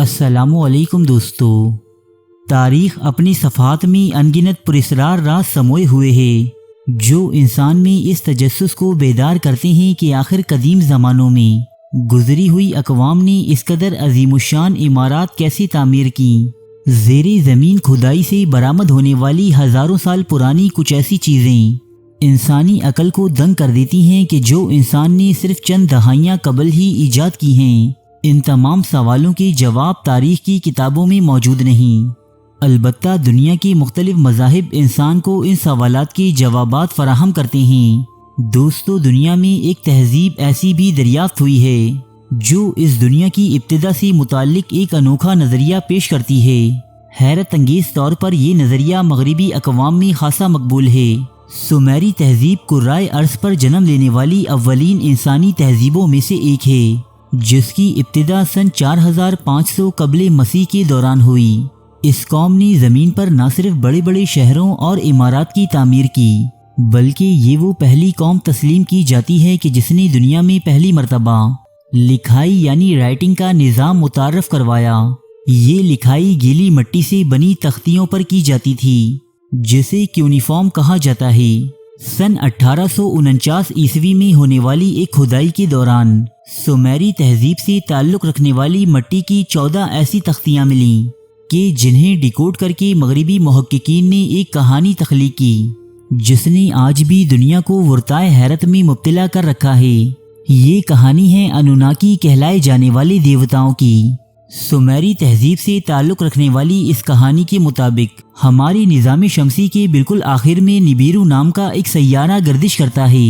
السلام علیکم دوستو۔ تاریخ اپنی صفحات میں انگنت پراسرار راز سموئے ہوئے ہے جو انسان میں اس تجسس کو بیدار کرتے ہیں کہ آخر قدیم زمانوں میں گزری ہوئی اقوام نے اس قدر عظیم الشان عمارات کیسے تعمیر کیں۔ زیر زمین کھدائی سے برآمد ہونے والی ہزاروں سال پرانی کچھ ایسی چیزیں انسانی عقل کو دنگ کر دیتی ہیں کہ جو انسان نے صرف چند دہائیاں قبل ہی ایجاد کی ہیں۔ ان تمام سوالوں کے جواب تاریخ کی کتابوں میں موجود نہیں، البتہ دنیا کے مختلف مذاہب انسان کو ان سوالات کے جوابات فراہم کرتے ہیں۔ دوستو، دنیا میں ایک تہذیب ایسی بھی دریافت ہوئی ہے جو اس دنیا کی ابتدا سے متعلق ایک انوکھا نظریہ پیش کرتی ہے۔ حیرت انگیز طور پر یہ نظریہ مغربی اقوام میں خاصا مقبول ہے۔ سومیری تہذیب کرۂ ارض پر جنم لینے والی اولین انسانی تہذیبوں میں سے ایک ہے، جس کی ابتدا سن 4500 قبل مسیح کے دوران ہوئی۔ اس قوم نے زمین پر نہ صرف بڑے بڑے شہروں اور عمارات کی تعمیر کی، بلکہ یہ وہ پہلی قوم تسلیم کی جاتی ہے کہ جس نے دنیا میں پہلی مرتبہ لکھائی یعنی رائٹنگ کا نظام متعارف کروایا۔ یہ لکھائی گیلی مٹی سے بنی تختیوں پر کی جاتی تھی جسے کیونیفارم کہا جاتا ہے۔ سن 1849 عیسوی میں ہونے والی ایک کھدائی کے دوران سومیری تہذیب سے تعلق رکھنے والی مٹی کی 14 ایسی تختیاں ملیں کہ جنہیں ڈیکوڈ کر کے مغربی محققین نے ایک کہانی تخلیق کی جس نے آج بھی دنیا کو ورطائے حیرت میں مبتلا کر رکھا ہے۔ یہ کہانی ہے انوناکی کہلائے جانے والے دیوتاؤں کی۔ سومیری تہذیب سے تعلق رکھنے والی اس کہانی کے مطابق ہماری نظام شمسی کے بالکل آخر میں نبیرو نام کا ایک سیارہ گردش کرتا ہے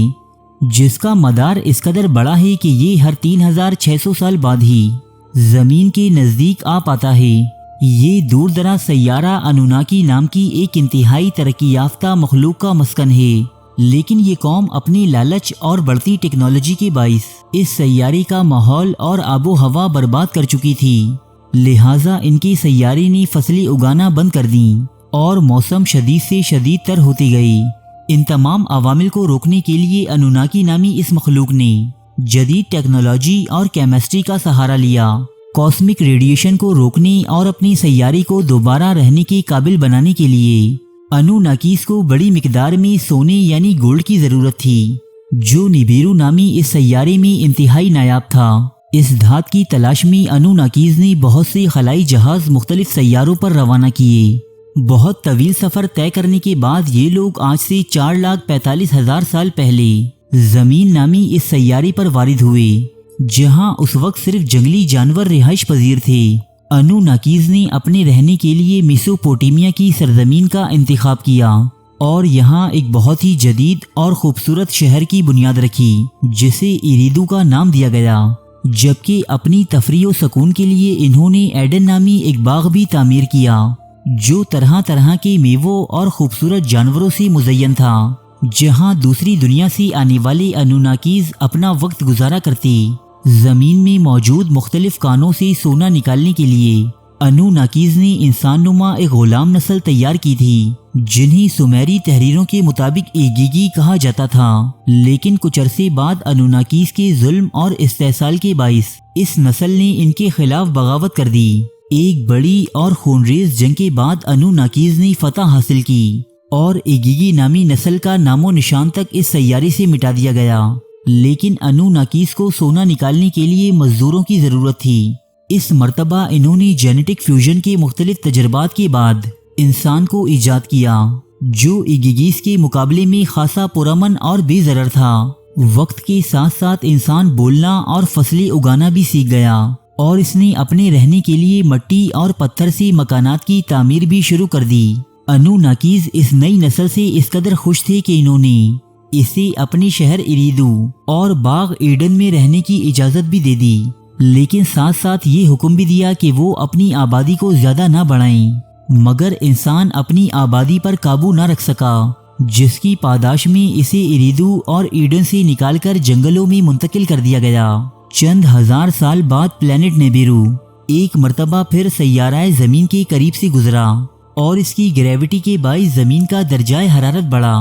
جس کا مدار اس قدر بڑا ہے کہ یہ ہر 3600 سال بعد ہی زمین کے نزدیک آ پاتا ہے۔ یہ دور دراز سیارہ انوناکی نام کی ایک انتہائی ترقی یافتہ مخلوق کا مسکن ہے، لیکن یہ قوم اپنی لالچ اور بڑھتی ٹیکنالوجی کے باعث اس سیارے کا ماحول اور آب و ہوا برباد کر چکی تھی، لہٰذا ان کے سیارے نے فصلیں اگانا بند کر دیں اور موسم شدید سے شدید تر ہوتی گئی۔ ان تمام عوامل کو روکنے کے لیے انوناکی نامی اس مخلوق نے جدید ٹیکنالوجی اور کیمسٹری کا سہارا لیا۔ کاسمک ریڈیشن کو روکنے اور اپنے سیارے کو دوبارہ رہنے کے قابل بنانے کے لیے انوناکیز کو بڑی مقدار میں سونے یعنی گولڈ کی ضرورت تھی، جو نبیرو نامی اس سیارے میں انتہائی نایاب تھا۔ اس دھات کی تلاش میں انوناکیز نے بہت سے خلائی جہاز مختلف سیاروں پر روانہ کیے۔ بہت طویل سفر طے کرنے کے بعد یہ لوگ آج سے 4,45,000 سال پہلے زمین نامی اس سیارے پر وارد ہوئے، جہاں اس وقت صرف جنگلی جانور رہائش پذیر تھے۔ انوناکیز نے اپنے رہنے کے لیے میسوپوٹیمیا کی سرزمین کا انتخاب کیا اور یہاں ایک بہت ہی جدید اور خوبصورت شہر کی بنیاد رکھی جسے ایریدو کا نام دیا گیا، جبکہ اپنی تفریح و سکون کے لیے انہوں نے ایڈن نامی ایک باغ بھی تعمیر کیا جو طرح طرح کے میووں اور خوبصورت جانوروں سے مزین تھا، جہاں دوسری دنیا سے آنے والے انوناکیز اپنا وقت گزارا کرتے۔ زمین میں موجود مختلف کانوں سے سونا نکالنے کے لیے انوناکیز نے انسان نما ایک غلام نسل تیار کی تھی جنہیں سومیری تحریروں کے مطابق ایگیگی کہا جاتا تھا، لیکن کچھ عرصے بعد انوناکیز کے ظلم اور استحصال کے باعث اس نسل نے ان کے خلاف بغاوت کر دی۔ ایک بڑی اور خونریز جنگ کے بعد انوناکیز نے فتح حاصل کی اور ایگیگی نامی نسل کا نام و نشان تک اس سیارے سے مٹا دیا گیا، لیکن انوناکیز کو سونا نکالنے کے لیے مزدوروں کی ضرورت تھی۔ اس مرتبہ انہوں نے جینیٹک فیوژن کے مختلف تجربات کے بعد انسان کو ایجاد کیا جو ایگیگیز کے مقابلے میں خاصا پرامن اور بے ضرر تھا۔ وقت کے ساتھ ساتھ انسان بولنا اور فصلیں اگانا بھی سیکھ گیا اور اس نے اپنے رہنے کے لیے مٹی اور پتھر سے مکانات کی تعمیر بھی شروع کر دی۔ انوناکیز اس نئی نسل سے اس قدر خوش تھے کہ انہوں نے اسے اپنے شہر ایریدو اور باغ ایڈن میں رہنے کی اجازت بھی دے دی، لیکن ساتھ ساتھ یہ حکم بھی دیا کہ وہ اپنی آبادی کو زیادہ نہ بڑھائیں، مگر انسان اپنی آبادی پر قابو نہ رکھ سکا، جس کی پاداش میں اسے ایریدو اور ایڈن سے نکال کر جنگلوں میں منتقل کر دیا گیا۔ چند ہزار سال بعد پلانٹ نیبیرو ایک مرتبہ پھر سیارہ زمین کے قریب سے گزرا اور اس کی گریوٹی کے باعث زمین کا درجہ حرارت بڑھا۔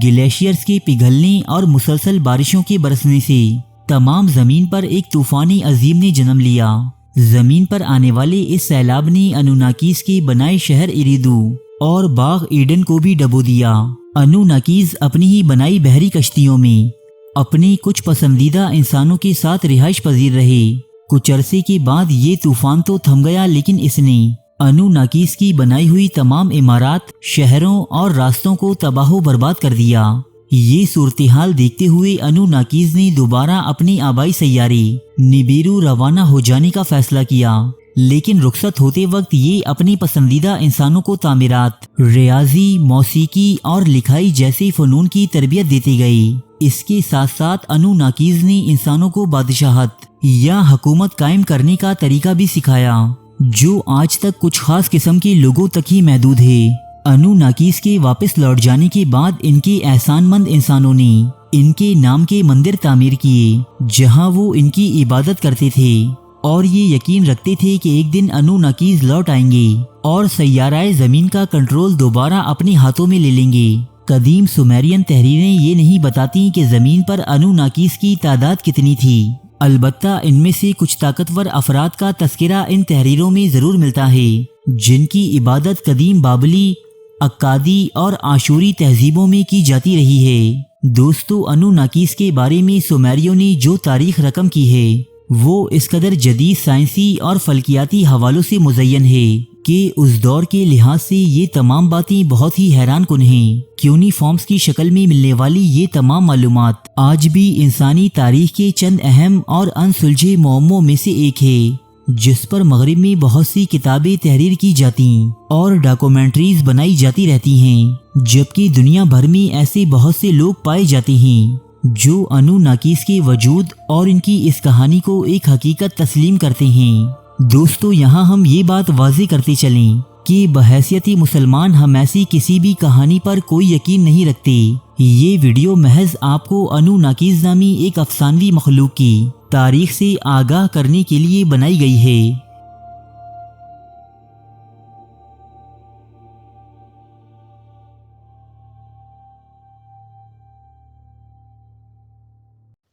گلیشیئرز کے پگھلنے اور مسلسل بارشوں کے برسنے سے تمام زمین پر ایک طوفانی عظیم نے جنم لیا۔ زمین پر آنے والے اس سیلاب نے انوناکیز کے بنائے شہر اریدو اور باغ ایڈن کو بھی ڈبو دیا۔ انوناکیز اپنی ہی بنائی بحری کشتیوں میں اپنے کچھ پسندیدہ انسانوں کے ساتھ رہائش پذیر رہے۔ کچھ عرصے کے بعد یہ طوفان تو تھم گیا، لیکن اس نے انوناکیز کی بنائی ہوئی تمام عمارات، شہروں اور راستوں کو تباہ و برباد کر دیا۔ یہ صورتحال دیکھتے ہوئے انوناکیز نے دوبارہ اپنے آبائی سیارے نبیرو روانہ ہو جانے کا فیصلہ کیا، لیکن رخصت ہوتے وقت یہ اپنے پسندیدہ انسانوں کو تعمیرات، ریاضی، موسیقی اور لکھائی جیسے فنون کی تربیت دیتے گئے۔ اس کے ساتھ ساتھ انوناکیز نے انسانوں کو بادشاہت یا حکومت قائم کرنے کا طریقہ بھی سکھایا، جو آج تک کچھ خاص قسم کے لوگوں تک ہی محدود ہے۔ انوناکیز کے واپس لوٹ جانے کے بعد ان کے احسان مند انسانوں نے ان کے نام کے مندر تعمیر کیے، جہاں وہ ان کی عبادت کرتے تھے اور یہ یقین رکھتے تھے کہ ایک دن انوناکیز لوٹ آئیں گے اور سیارہ زمین کا کنٹرول دوبارہ اپنے ہاتھوں میں لے لیں گے۔ قدیم سومیرین تحریریں یہ نہیں بتاتی کہ زمین پر انوناکیز کی تعداد کتنی تھی، البتہ ان میں سے کچھ طاقتور افراد کا تذکرہ ان تحریروں میں ضرور ملتا ہے، جن کی عبادت قدیم بابلی، اکادی اور آشوری تہذیبوں میں کی جاتی رہی ہے۔ دوستو، انوناکیز کے بارے میں سومیریوں نے جو تاریخ رقم کی ہے وہ اس قدر جدید سائنسی اور فلکیاتی حوالوں سے مزین ہے کہ اس دور کے لحاظ سے یہ تمام باتیں بہت ہی حیران کن ہیں۔ کیونیفارمز کی شکل میں ملنے والی یہ تمام معلومات آج بھی انسانی تاریخ کے چند اہم اور انسلجھے معموں میں سے ایک ہے، جس پر مغرب میں بہت سی کتابیں تحریر کی جاتی اور ڈاکومنٹریز بنائی جاتی رہتی ہیں، جبکہ دنیا بھر میں ایسے بہت سے لوگ پائے جاتے ہیں جو انوناکیز کے وجود اور ان کی اس کہانی کو ایک حقیقت تسلیم کرتے ہیں۔ دوستو، یہاں ہم یہ بات واضح کرتے چلیں کہ بحیثیت مسلمان ہم ایسی کسی بھی کہانی پر کوئی یقین نہیں رکھتے۔ یہ ویڈیو محض آپ کو انوناکیز نامی ایک افسانوی مخلوق کی تاریخ سے آگاہ کرنے کے لیے بنائی گئی ہے۔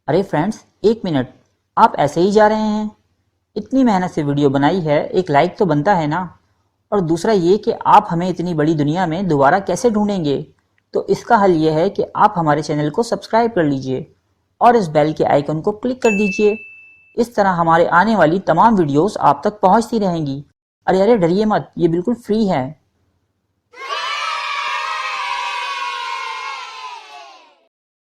ارے فرینڈز، ایک منٹ، آپ ایسے ہی جا رہے ہیں؟ اتنی محنت سے ویڈیو بنائی ہے، ایک لائک تو بنتا ہے نا؟ اور دوسرا یہ کہ آپ ہمیں اتنی بڑی دنیا میں دوبارہ کیسے ڈھونڈیں گے؟ تو اس کا حل یہ ہے کہ آپ ہمارے چینل کو سبسکرائب کر لیجئے اور اس بیل کے آئیکن کو کلک کر دیجئے۔ اس طرح ہمارے آنے والی تمام ویڈیوز آپ تک پہنچتی رہیں گی۔ ارے ڈریے مت، یہ بالکل فری ہے۔